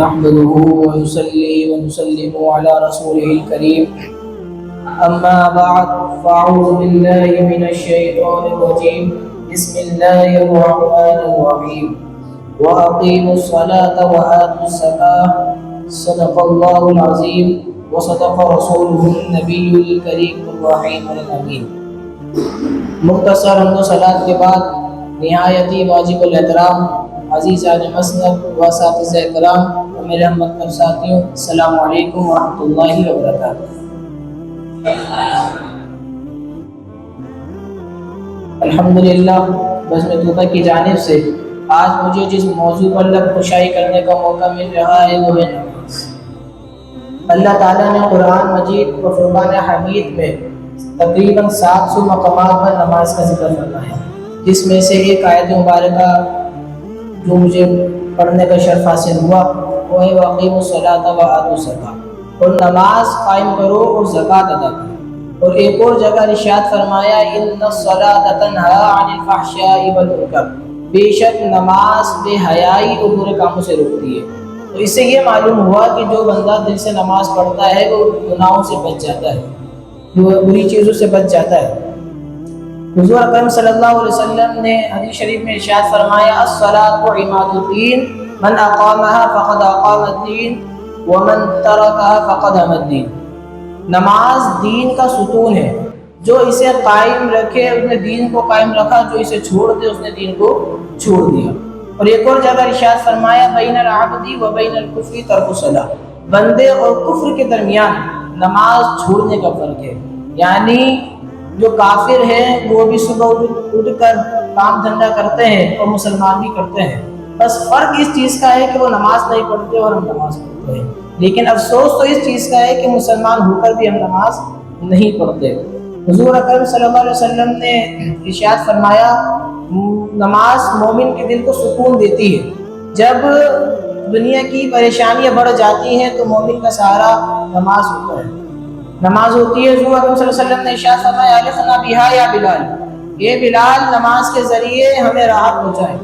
نحمده ونصلي ونسلم على رسوله الكريم أما بعد فأعوذ بالله من الشيطان الرجيم بسم الله الرحمن الرحيم وأقيموا الصلاة وآتوا الزكاة صدق الله العظيم وصدق رسوله النبي الكريم الرحيم الأمين۔ مختصر حمد و صلاۃ کے بعد نہایتی واجب الاحترام عزیزان مسند و اساتذہ کرام و میرے ہم مکتب ساتھیوں، السلام علیکم ورحمۃ اللہ وبرکاتہ۔ الحمدللہ بزم طوبہ کی جانب سے آج مجھے جس موضوع پر لب کشائی کرنے کا موقع مل رہا ہے وہ ہے نماز۔ اللہ تعالیٰ نے قرآن مجید و فرقان حمید میں تقریباً 700 مقامات پر نماز کا ذکر فرمایا ہے، جس میں سے ایک آیت مبارکہ جو مجھے پڑھنے کا شرف حاصل ہوا وہ ہے وَأَقِیمُوا الصَّلَاةَ وَآتُوا الزَّکَاةَ، اور نماز قائم کرو اور زکوٰۃ ادا کرو۔ اور ایک اور جگہ ارشاد فرمایا إِنَّ الصَّلَاةَ تَنْہَىٰ عَنِ الْفَحْشَاءِ وَالْمُنکَرِ، بے شک نماز بے حیائی اور برے کاموں سے روکتی ہے۔ تو اس سے یہ معلوم ہوا کہ جو بندہ دل سے نماز پڑھتا ہے وہ گناہوں سے بچ جاتا ہے، وہ بری چیزوں سے بچ جاتا ہے۔ حضور اکرم صلی اللہ علیہ وسلم نے حدیث شریف میں ارشاد فرمایا الصلاۃ عماد الدین من اقامها فقد اقام الدین ومن ترکها فقد هم الدین، نماز دین کا ستون ہے، جو اسے قائم رکھے اس نے دین کو قائم رکھا، جو اسے چھوڑ دے اس نے دین کو چھوڑ دیا۔ اور ایک اور جگہ ارشاد فرمایا بین العبد و بین الکفر ترک الصلاۃ، بندے اور کفر کے درمیان نماز چھوڑنے کا فرق ہے، یعنی جو کافر ہیں وہ بھی صبح اٹھ کر کام دھندا کرتے ہیں اور مسلمان بھی کرتے ہیں، بس فرق اس چیز کا ہے کہ وہ نماز نہیں پڑھتے اور ہم نماز پڑھتے ہیں، لیکن افسوس تو اس چیز کا ہے کہ مسلمان ہو کر بھی ہم نماز نہیں پڑھتے۔ حضور اکرم صلی اللہ علیہ وسلم نے ارشاد فرمایا نماز مومن کے دل کو سکون دیتی ہے، جب دنیا کی پریشانیاں بڑھ جاتی ہیں تو مومن کا سہارا نماز ہوتا ہے، نماز ہوتی ہے۔ حضور اکرم صلی اللہ علیہ وسلم نے ارشاد فرمایا الفنا بہا یا بلال، اے بلال نماز کے ذریعے ہمیں راحت پہنچائے،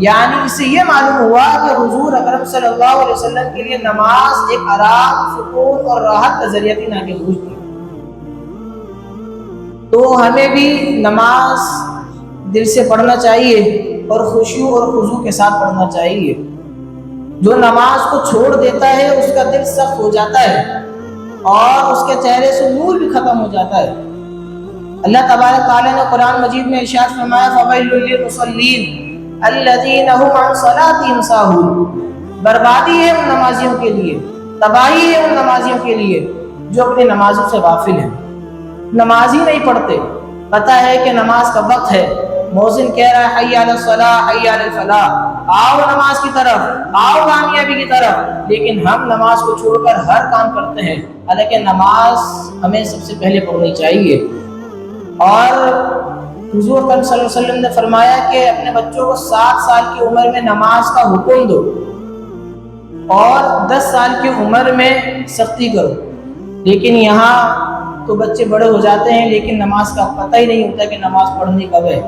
یعنی اس سے یہ معلوم ہوا کہ حضور اکرم صلی اللہ علیہ وسلم کے لیے نماز ایک آرام، سکون اور راحت کا ذریعہ تھی، نہ کہ بوجھ تھی۔ تو ہمیں بھی نماز دل سے پڑھنا چاہیے اور خشوع اور خضوع کے ساتھ پڑھنا چاہیے۔ جو نماز کو چھوڑ دیتا ہے اس کا دل سخت ہو جاتا ہے اور اس کے چہرے سے نور بھی ختم ہو جاتا ہے۔ اللہ تبارک تعالیٰ نے قرآن مجید میں ارشاد فرمایا فَوَيْلٌ لِّلْمُصَلِّينَ الَّذِينَ هُمْ عَنْ صَلَاتِهِمْ سَاهُونَ، بربادی ہے ان نمازیوں کے لیے، تباہی ہے ان نمازیوں کے لیے جو اپنی نمازوں سے غافل ہیں، نماز ہی نہیں پڑھتے۔ پتہ ہے کہ نماز کا وقت ہے، مؤذن کہہ رہا ہے حی علی الصلاۃ حی علی الفلاح، آؤ نماز کی طرف، آؤ کامیابی کی طرف، لیکن ہم نماز کو چھوڑ کر ہر کام کرتے ہیں، حالانکہ نماز ہمیں سب سے پہلے پڑھنی چاہیے۔ اور حضور صلی اللہ علیہ وسلم نے فرمایا کہ اپنے بچوں کو 7 سال کی عمر میں نماز کا حکم دو اور 10 سال کی عمر میں سختی کرو، لیکن یہاں تو بچے بڑے ہو جاتے ہیں لیکن نماز کا پتہ ہی نہیں ہوتا کہ نماز پڑھنی کب ہے،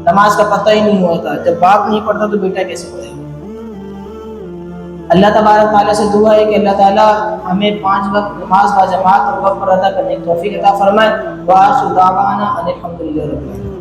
نماز کا پتہ ہی نہیں ہوتا۔ جب باپ نہیں پڑھتا تو بیٹا کیسے پڑھے گا؟ اللہ تبارک تعالیٰ سے دعا ہے کہ اللہ تعالیٰ ہمیں 5 وقت نماز با جماعت اور وقت پر ادا کرنے کی توفیق عطا فرمائے۔ وآخر دعوانا ان الحمد للہ رب العالمین۔